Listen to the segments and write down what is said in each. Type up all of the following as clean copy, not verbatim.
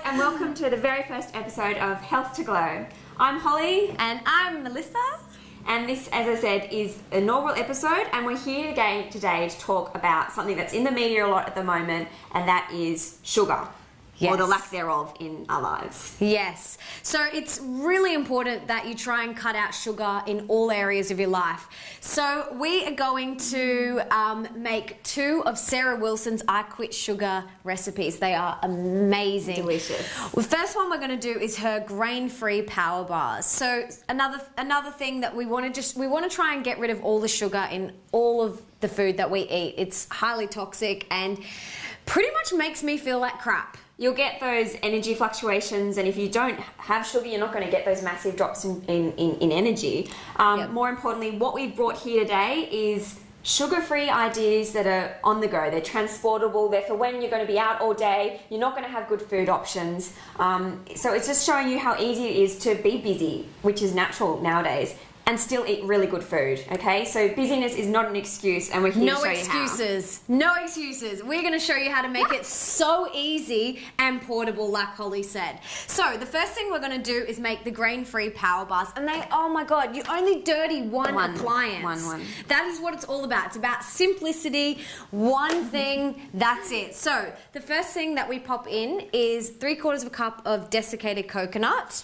And welcome to the very first episode of Health to Glow. I'm Holly. And I'm Melissa. And this, as I said, is a inaugural episode, and we're here again today to talk about something that's in the media a lot at the moment, and that is sugar. Yes. Or the lack thereof in our lives. Yes. So it's really important that you try and cut out sugar in all areas of your life. So we are going to make 2 of Sarah Wilson's I Quit Sugar recipes. They are amazing. Delicious. The first one we're going to do is her grain-free power bars. So another thing that we want to try and get rid of all the sugar in all of the food that we eat. It's highly toxic and pretty much makes me feel like crap. You'll get those energy fluctuations, and if you don't have sugar, you're not going to get those massive drops in energy. Yep. More importantly, what we've brought here today is sugar-free ideas that are on the go. They're transportable. They're for when you're going to be out all day. You're not going to have good food options. So it's just showing you how easy it is to be busy, which is natural nowadays, and still eat really good food, okay? So busyness is not an excuse, and we're here to show you how. No excuses. We're going to show you how to make it so easy and portable, like Holly said. So the first thing we're going to do is make the grain-free power bars, and oh my God, you only dirty one appliance. One. That is what it's all about. It's about simplicity, one thing, that's it. So the first thing that we pop in is 3/4 cup of desiccated coconut.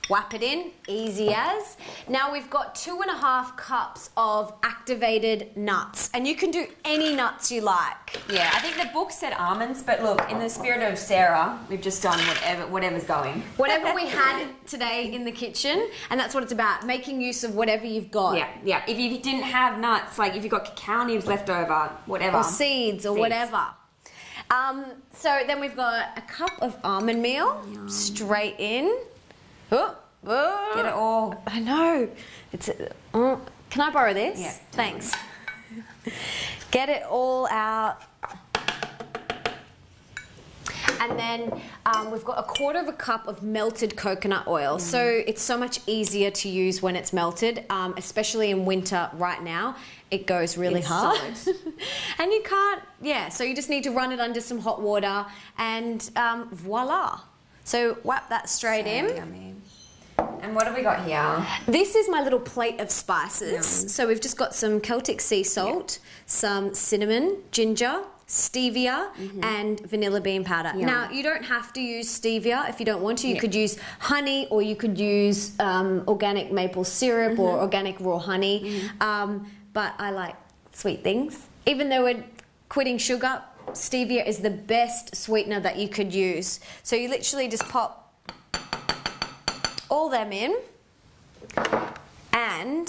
Whap it in, easy as. Now we've got 2.5 cups of activated nuts, and you can do any nuts you like. Yeah, I think the book said almonds, but look, in the spirit of Sarah, we've just done whatever's going. Whatever we had today in the kitchen, and that's what it's about, making use of whatever you've got. Yeah. If you didn't have nuts, like if you've got cacao nibs left over, whatever. Or seeds or whatever. So then we've got a cup of almond meal, straight in. Oh, get it all. I know. Can I borrow this? Yeah. Thanks. Get it all out. And then we've got 1/4 cup of melted coconut oil. So it's so much easier to use when it's melted, especially in winter right now. It goes really hard. And you can't, so you just need to run it under some hot water and voila. So whap that straight in. Yummy. And what have we got here? This is my little plate of spices. So we've just got some Celtic sea salt, some cinnamon, ginger, stevia, and vanilla bean powder. Now, you don't have to use stevia if you don't want to. You could use honey, or you could use organic maple syrup or organic raw honey. But I like sweet things. Even though we're quitting sugar, stevia is the best sweetener that you could use. So you literally just pop all them in, and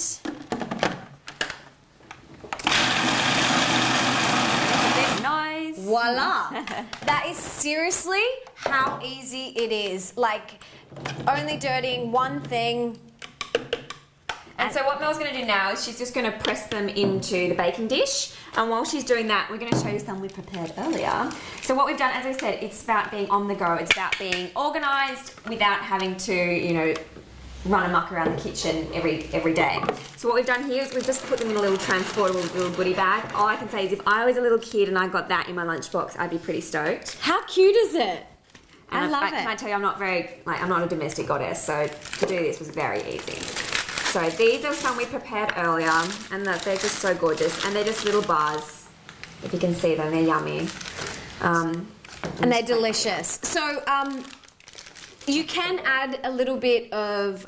nice. Voila. That is seriously how easy it is. Like, only dirtying one thing. And so what Mel's going to do now is she's just going to press them into the baking dish. And while she's doing that, we're going to show you some we prepared earlier. So what we've done, as I said, it's about being on the go. It's about being organised without having to, run amok around the kitchen every day. So what we've done here is we've just put them in a little transportable little goodie bag. All I can say is if I was a little kid and I got that in my lunchbox, I'd be pretty stoked. How cute is it? And I love it. Can I tell you, I'm not a domestic goddess, so to do this was very easy. So these are some we prepared earlier, and they're just so gorgeous. And they're just little bars. If you can see them, they're yummy. And they're delicious. So you can add a little bit of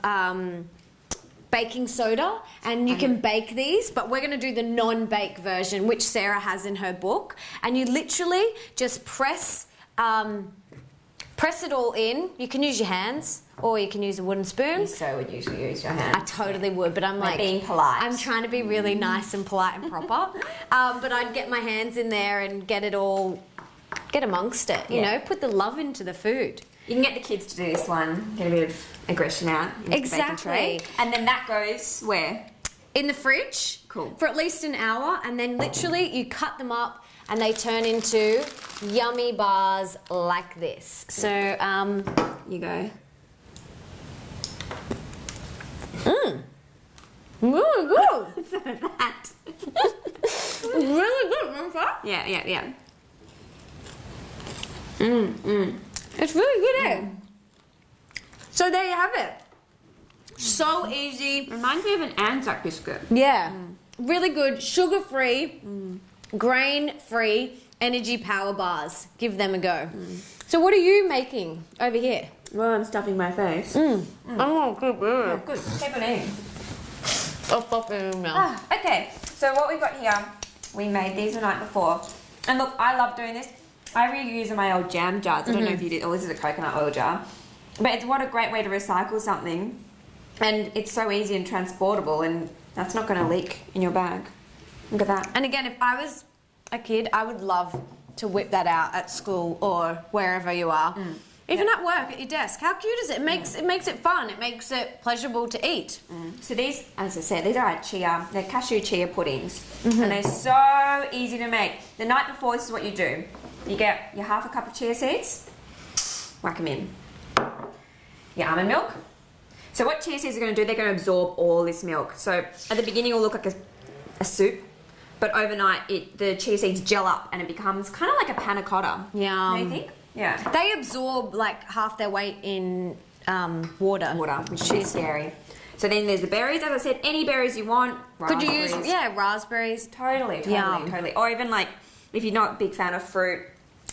baking soda, and you can bake these, but we're going to do the non-bake version, which Sarah has in her book. And you literally just press it all in. You can use your hands, or you can use a wooden spoon. You so would usually use your hands. I totally would, but I'm like being polite. I'm trying to be really nice and polite and proper. But I'd get my hands in there and get amongst it, you know, put the love into the food. You can get the kids to do this one, get a bit of aggression out into the baking tray. And then that goes where? In the fridge. Cool. For at least an hour, and then literally you cut them up and they turn into yummy bars like this. So, you go. Ooh, good. So that sugar. Yeah. It's really good, eh? So there you have it. So easy. Reminds me of an Anzac biscuit. Yeah. Really good, sugar-free, grain-free energy power bars. Give them a go. So what are you making over here? Well, I'm stuffing my face. Oh, good. Yeah, good. Keep it in. Okay, so what we've got here, we made these the night before. And look, I love doing this. I reuse my old jam jars. I don't know if you did. Oh, this is a coconut oil jar. But it's what a great way to recycle something. And it's so easy and transportable, and that's not going to leak in your bag. Look at that. And again, if I was a kid, I would love to whip that out at school or wherever you are. Even at work, at your desk. How cute is it? It makes it fun. It makes it pleasurable to eat. So these, as I said, these are chia. They're cashew chia puddings. And they're so easy to make. The night before, this is what you do. You get your half a cup of chia seeds, whack them in. Your almond milk. So what chia seeds are going to do, they're going to absorb all this milk. So at the beginning, it will look like a soup. But overnight, the chia seeds gel up and it becomes kind of like a panna cotta. Yum. Don't you think? Yeah. They absorb like half their weight in water. Which is scary. So then there's the berries. As I said, any berries you want. Could you use, raspberries? Totally. Or even like, if you're not a big fan of fruit,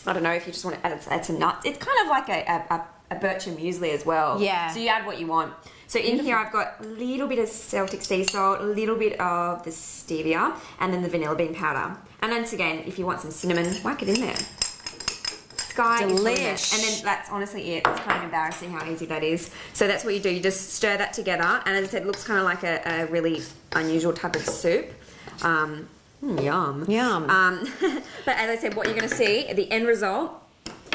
I don't know, if you just want to add some nuts. It's kind of like a bircher muesli as well. Yeah. So you add what you want. So in here I've got a little bit of Celtic sea salt, a little bit of the stevia, and then the vanilla bean powder. And once again, if you want some cinnamon, whack it in there. Sky Delish. And then that's honestly it. It's kind of embarrassing how easy that is. So that's what you do. You just stir that together. And as I said, it looks kind of like a really unusual type of soup. Yum. But as I said, what you're going to see, the end result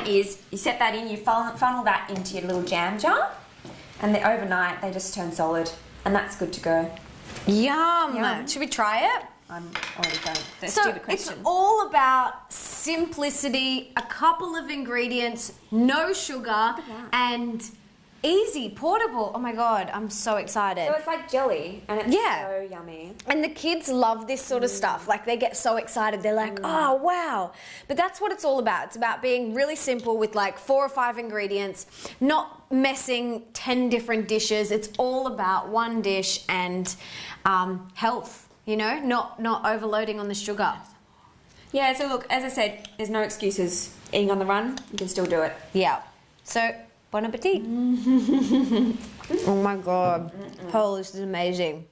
is you set that in, you funnel that into your little jam jar, and then overnight they just turn solid, and that's good to go. Yum. Should we try it? I'm already going. So it's all about simplicity, a couple of ingredients, no sugar, and easy, portable. Oh my God, I'm so excited. So it's like jelly, and it's so yummy. And the kids love this sort of stuff. Like, they get so excited. They're like, oh, wow. But that's what it's all about. It's about being really simple with like 4 or 5 ingredients, not messing 10 different dishes. It's all about one dish and health, you know, not overloading on the sugar. Yeah, so look, as I said, there's no excuses. Eating on the run, you can still do it. Yeah. So, bon appetit. Oh my God. Oh, this is amazing.